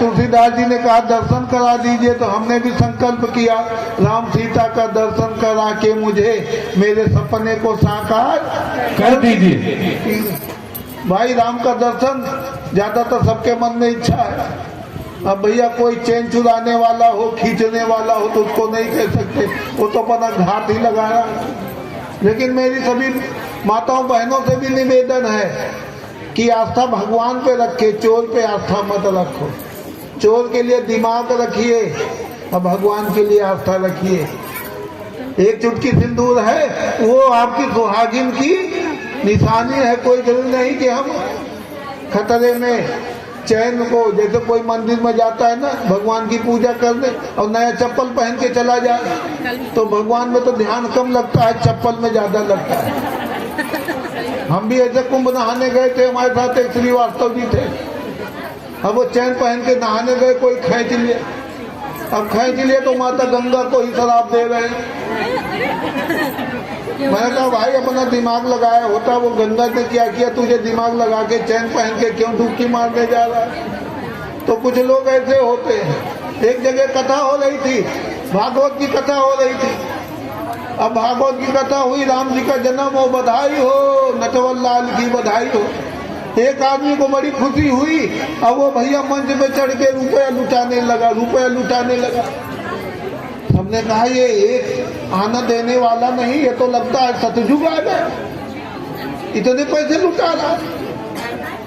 तुलसीदास जी ने कहा दर्शन करा दीजिए, तो हमने भी संकल्प किया राम सीता का दर्शन करा के मुझे मेरे सपने को साकार कर दीजिए। भाई राम का दर्शन ज्यादातर सबके मन में इच्छा है। अब भैया कोई चैन चुराने वाला हो, खींचने वाला हो तो उसको नहीं कह सकते, वो तो अपना घाट ही लगा रहा है। लेकिन मेरी सभी माताओं बहनों से भी निवेदन है कि आस्था भगवान पे रखे, चोर पे आस्था मत रखो। चोर के लिए दिमाग रखिए और भगवान के लिए आस्था रखिए। एक चुटकी सिंदूर है, वो आपकी सुहागिन की निशानी है। कोई जरूरी नहीं कि हम खतरे में चैन को, जैसे कोई मंदिर में जाता है ना भगवान की पूजा करने और नया चप्पल पहन के चला जाए, तो भगवान में तो ध्यान कम लगता है, चप्पल में ज्यादा लगता है। हम भी ऐसे कुंभ नहाने गए थे, हमारे साथ एक श्रीवास्तव जी थे। अब वो चैन पहन के नहाने गए, कोई खींच लिए। अब खींच लिए तो माता गंगा को ही शराब दे रहे हैं। मैंने कहा भाई अपना दिमाग लगाया होता, वो गंगा ने क्या किया, तुझे दिमाग लगा के चैन पहन के क्यों डुबकी मारने जा रहा है। तो कुछ लोग ऐसे होते हैं। एक जगह कथा हो रही थी, भागवत की कथा हो रही थी। अब भागवत की कथा हुई, राम जी का जन्म हो, बधाई हो, नटवर लाल की बधाई हो। एक आदमी को बड़ी खुशी हुई, अब वो भैया मंच पे चढ़ के रुपया लुटाने लगा। हमने कहा ये एक आनंद देने वाला नहीं, ये तो लगता है सतयुग आ गया, इतने पैसे लुटा रहा।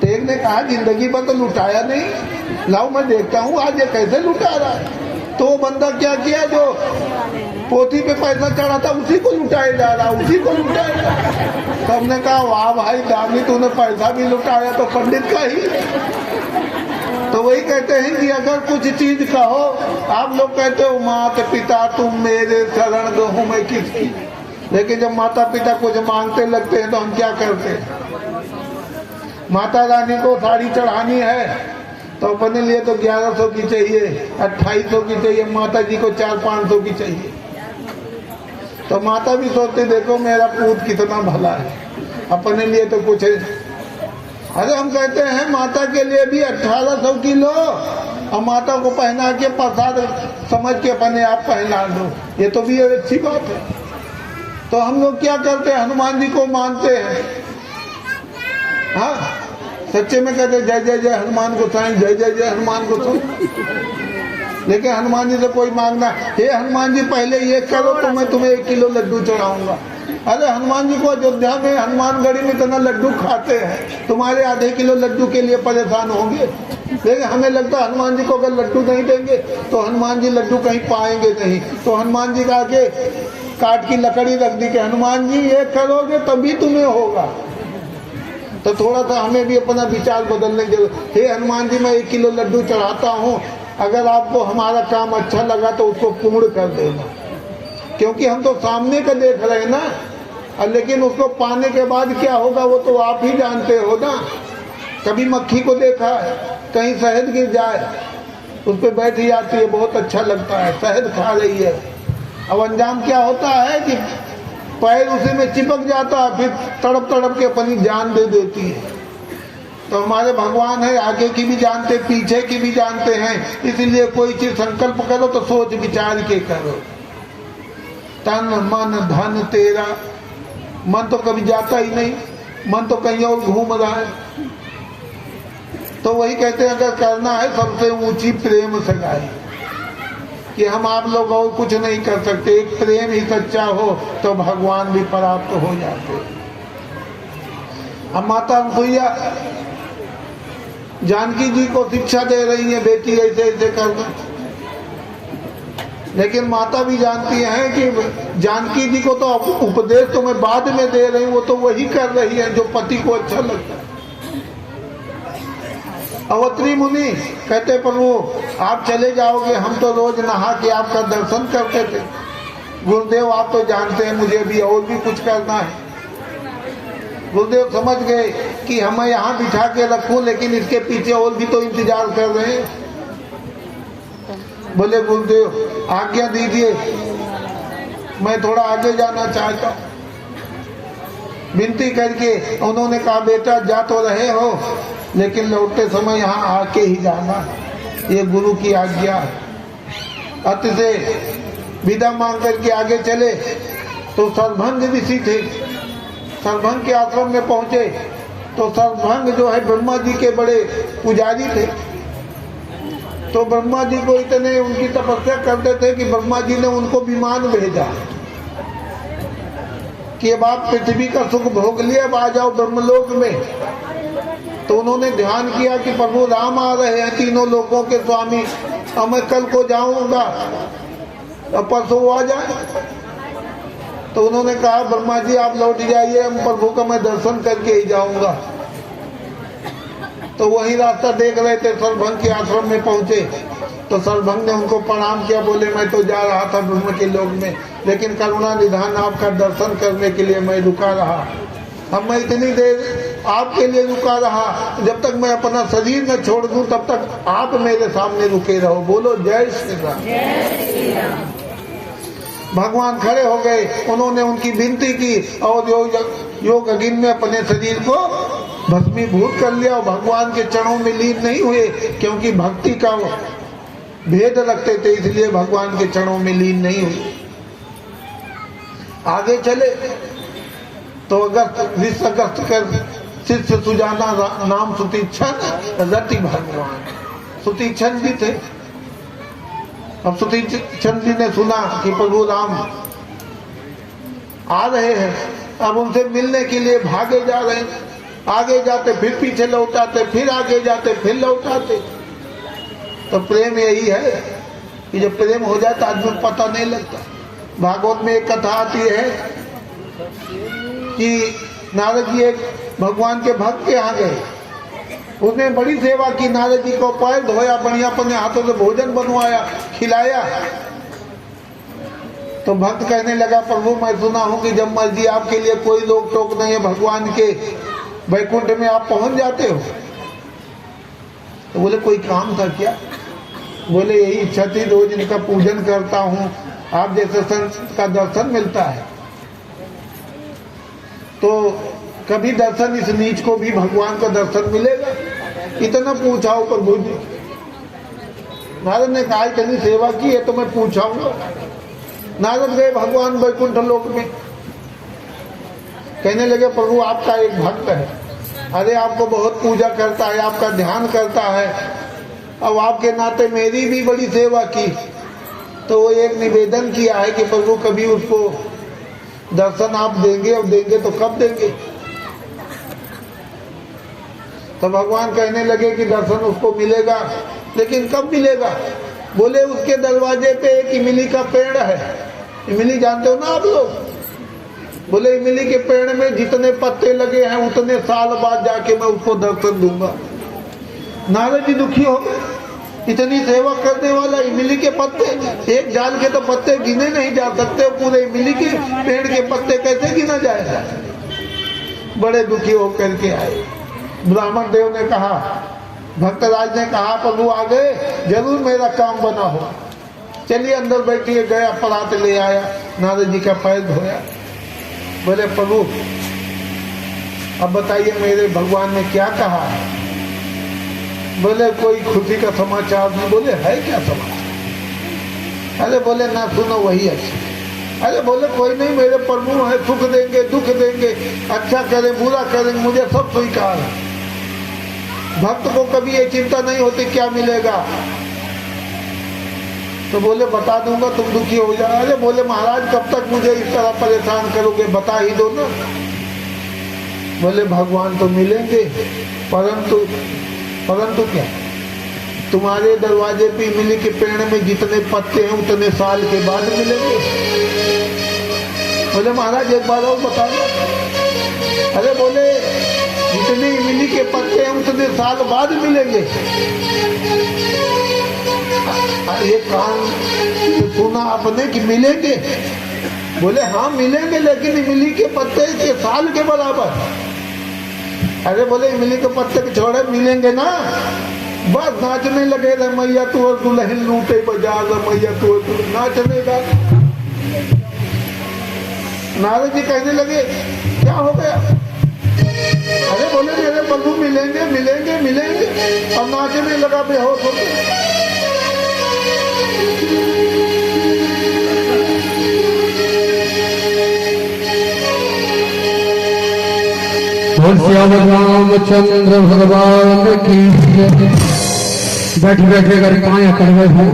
तो एक ने कहा जिंदगी भर तो लुटाया नहीं, लाओ मैं देखता हूँ आज ये कैसे लुटा रहा है। तो वो बंदा क्या किया, जो पोथी पे पैसा चढ़ा था उसी को लुटाए जा रहा, उसी को लुटाए जा रहा। तो हमने कहा वाह भाई दामी, तूने पैसा भी लुटाया तो पंडित का ही। तो वही कहते हैं कि अगर कुछ चीज कहो, आप लोग कहते हो माता पिता तुम मेरे शरण गहूं मैं किसकी, लेकिन जब माता पिता कुछ मांगते लगते हैं तो हम क्या करते हैं। माता रानी को साड़ी चढ़ानी है तो अपने लिए तो 1100 की चाहिए, 2800 की चाहिए, माता जी को 400-500 की चाहिए। तो माता भी सोचते देखो मेरा पूत कितना भला है, अपने लिए तो कुछ है। अरे हम कहते हैं माता के लिए भी 1800 की लो और माता को पहना के प्रसाद समझ के अपने आप पहना लो, ये तो भी अच्छी बात है। तो हम लोग क्या करते हैं, हनुमान जी को मानते हैं। हाँ सच्चे में कहते जय जय जय हनुमान गोसाई, जय जय जय हनुमान गोसाई। लेकिन हनुमान जी से कोई मांगना, हे हनुमान जी पहले ये करो तो मैं तुम्हें 1 किलो लड्डू चढ़ाऊंगा। अरे हनुमान जी को अयोध्या में हनुमानगढ़ी में इतना लड्डू खाते हैं, तुम्हारे आधे किलो लड्डू के लिए परेशान होंगे। लेकिन हमें लगता है हनुमान जी को अगर लड्डू नहीं देंगे तो हनुमान जी लड्डू कहीं पाएंगे नहीं। तो हनुमान जी का आगे काट की लकड़ी रख दी कि हनुमान जी ये करोगे तभी तुम्हें होगा। तो थोड़ा सा हमें भी अपना विचार बदलने की जरूरत। हे हनुमान जी मैं 1 किलो लड्डू चढ़ाता हूँ, अगर आपको हमारा काम अच्छा लगा तो उसको पूर्ण कर देना, क्योंकि हम तो सामने का देख रहे हैं ना, लेकिन उसको पाने के बाद क्या होगा वो तो आप ही जानते हो ना। कभी मक्खी को देखा है, कहीं शहद गिर जाए उस पर बैठ जाती है, बहुत अच्छा लगता है, शहद खा रही है। अब अंजाम क्या होता है कि पैर उसी में चिपक जाता है, फिर तड़प तड़प के अपनी जान दे देती है। तो हमारे भगवान है, आगे की भी जानते, पीछे की भी जानते हैं, इसलिए कोई चीज संकल्प करो तो सोच विचार के करो। तन मन धन तेरा, मन तो कभी जाता ही नहीं, मन तो कहीं और घूम रहा है। तो वही कहते हैं अगर करना है सबसे ऊंची प्रेम सगाई, कि हम आप लोग और कुछ नहीं कर सकते, एक प्रेम ही सच्चा हो तो भगवान भी प्राप्त हो जाते। अब माता अनसुईया जानकी जी को शिक्षा दे रही है, बेटी ऐसे ऐसे करना, लेकिन माता भी जानती हैं कि जानकी जी को तो उपदेश तो मैं बाद में दे रही हूँ, वो तो वही कर रही है जो पति को अच्छा लगता है। अवत्री मुनि कहते प्रभु आप चले जाओगे, हम तो रोज नहा के आपका दर्शन करते थे। गुरुदेव आप तो जानते हैं मुझे भी और भी कुछ करना है। गुरुदेव समझ गए कि हमें यहाँ बिठा के रखूं, लेकिन इसके पीछे और भी तो इंतजार कर रहे हैं। बोले गुरुदेव आज्ञा दीजिए, मैं थोड़ा आगे जाना चाहता हूँ। विनती करके उन्होंने कहा बेटा जा तो रहे हो, लेकिन लौटते समय यहाँ आके ही जाना, ये गुरु की आज्ञा है। अति से विदा मांग करके आगे चले तो सर्वभंग ऋषि थे। सर्वभंग के आश्रम में पहुंचे तो सर्वभंग जो है ब्रह्मा जी के बड़े पुजारी थे। तो ब्रह्मा जी को इतने उनकी तपस्या करते थे कि ब्रह्मा जी ने उनको विमान भेजा कि अब आप पृथ्वी का सुख भोग लिए, अब आ जाओ ब्रह्मलोक में। तो उन्होंने ध्यान किया कि प्रभु राम आ रहे हैं, तीनों लोकों के स्वामी, अब मैं कल को जाऊंगा, अब परसों आ जाए। तो उन्होंने कहा ब्रह्मा जी आप लौट जाइए, हम प्रभु का मैं दर्शन करके ही जाऊंगा। तो वही रास्ता देख रहे थे, सर्वभंग के आश्रम में पहुंचे तो सर्वभंग ने उनको प्रणाम किया, बोले मैं तो जा रहा था ब्रह्म के लोक में, लेकिन करुणा निधान आपका दर्शन करने के लिए मैं रुका रहा। अब मैं इतनी देर आपके लिए रुका रहा, जब तक मैं अपना शरीर न छोड़ दूं तब तक आप मेरे सामने रुके रहो। बोलो जय श्री राम। भगवान खड़े हो गए, उन्होंने उनकी विनती की और योग अग्नि में अपने शरीर को भस्मीभूत कर लिया और भगवान के चरणों में लीन नहीं हुए, क्योंकि भक्ति का भेद रखते थे, इसलिए भगवान के चरणों में लीन नहीं हुए। आगे चले तो अगस्त कर शिष्य सुजाना नाम सुतीक्षण रति भगवान, सुतीक्षण भी थे। अब सुतीक्षण जी ने सुना कि प्रभु राम आ रहे हैं, अब उनसे मिलने के लिए भागे जा रहे हैं। आगे जाते फिर पीछे लौट आते, फिर आगे जाते फिर लौट आते। तो प्रेम यही है कि जब प्रेम हो जाए तो आदमी को पता नहीं लगता। भागवत में एक कथा आती है कि नारद जी एक भगवान के भक्त के यहाँ गए, उसने बड़ी सेवा की, नारद जी को पैर धोया, बढ़िया अपने हाथों से भोजन बनवाया, खिलाया। तो भक्त कहने लगा प्रभु मैं सुना हूँ कि जब मर्जी आपके लिए कोई रोक टोक नहीं है, भगवान के वैकुंठ में आप पहुंच जाते हो। तो बोले कोई काम था क्या? बोले यही इच्छा थी, रोज इनका पूजन करता हूँ, आप जैसे संत का दर्शन मिलता है, तो कभी दर्शन इस नीच को भी भगवान का दर्शन मिलेगा। इतना पूछाओ प्रभु जी। नारद ने कहा इतनी सेवा की है तो मैं पूछाऊंगा। नारद गए भगवान वैकुंठ लोक में, कहने लगे प्रभु आपका एक भक्त है, अरे आपको बहुत पूजा करता है, आपका ध्यान करता है, अब आपके नाते मेरी भी बड़ी सेवा की, तो वो एक निवेदन किया है कि प्रभु कभी उसको दर्शन आप देंगे, और देंगे तो कब देंगे। तो भगवान कहने लगे कि दर्शन उसको मिलेगा, लेकिन कब मिलेगा। बोले उसके दरवाजे पे एक इमली का पेड़ है, इमली जानते हो ना आप लोग। बोले इमली के पेड़ में जितने पत्ते लगे हैं उतने साल बाद जाके मैं उसको दर्शन दूंगा। नारद जी दुखी हो गए, इतनी सेवा करने वाला इमली के पत्ते, एक जाल के तो पत्ते गिने नहीं जा सकते, पूरे इमली के पेड़ के पत्ते कैसे गिना जाएगा। बड़े दुखी होकर के आए। ब्राह्मण देव ने कहा, भक्तराज ने कहा प्रभु आ गए, जरूर मेरा काम बना हो, चलिए अंदर बैठिए। गया, परात ले आया, नारद जी का पैर धोया। बोले प्रभु अब बताइए मेरे भगवान ने क्या कहा है। बोले कोई खुशी का समाचार नहीं। बोले है क्या समाचार। अरे बोले ना सुनो वही अच्छा। अरे बोले कोई नहीं, मेरे प्रभु है, सुख देंगे दुख देंगे, अच्छा करें बुरा करें, मुझे सब स्वीकार है। भक्त को कभी ये चिंता नहीं होती क्या मिलेगा। तो बोले बता दूंगा, तुम दुखी हो जाओ। अरे बोले महाराज कब तक मुझे इस तरह परेशान करोगे, बता ही दो ना। बोले भगवान तो मिलेंगे, परंतु क्या, तुम्हारे दरवाजे पे इमली के पेड़ में जितने पत्ते हैं उतने साल के बाद मिलेंगे। बोले महाराज एक बार और बता दो। अरे बोले जितने इमली के पत्ते हैं उतने साल बाद मिलेंगे। ये कान सुना आपने कि मिलेंगे। बोले हाँ मिलेंगे, लेकिन इमली के पत्ते के साल के बराबर। अरे बोले इमली के पत्ते के छोड़े मिलेंगे ना। बस नाचने लगे रे मैया तू और दुल्हन लूटे बाजार, मैया तू नाचने का। नारद जी कहने लगे क्या हो गया। अरे बोले मेरे प्रभु मिलेंगे मिलेंगे मिलेंगे, और नाचने लगा बेहोश होकर। और श्याम रामचंद्र भगवान की बैठे बैठे कर पाए कड़वे हो,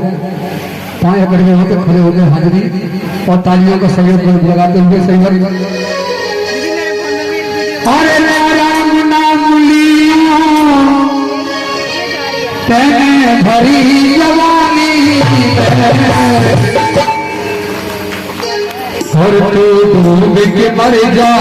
पाए कड़वे होकर खड़े होकर हाजिरी और तालियों का सहयोग लगाते हुए संगत। अरे राम नाम लिया तेने भरी जवानी और तू डूब के मर जा।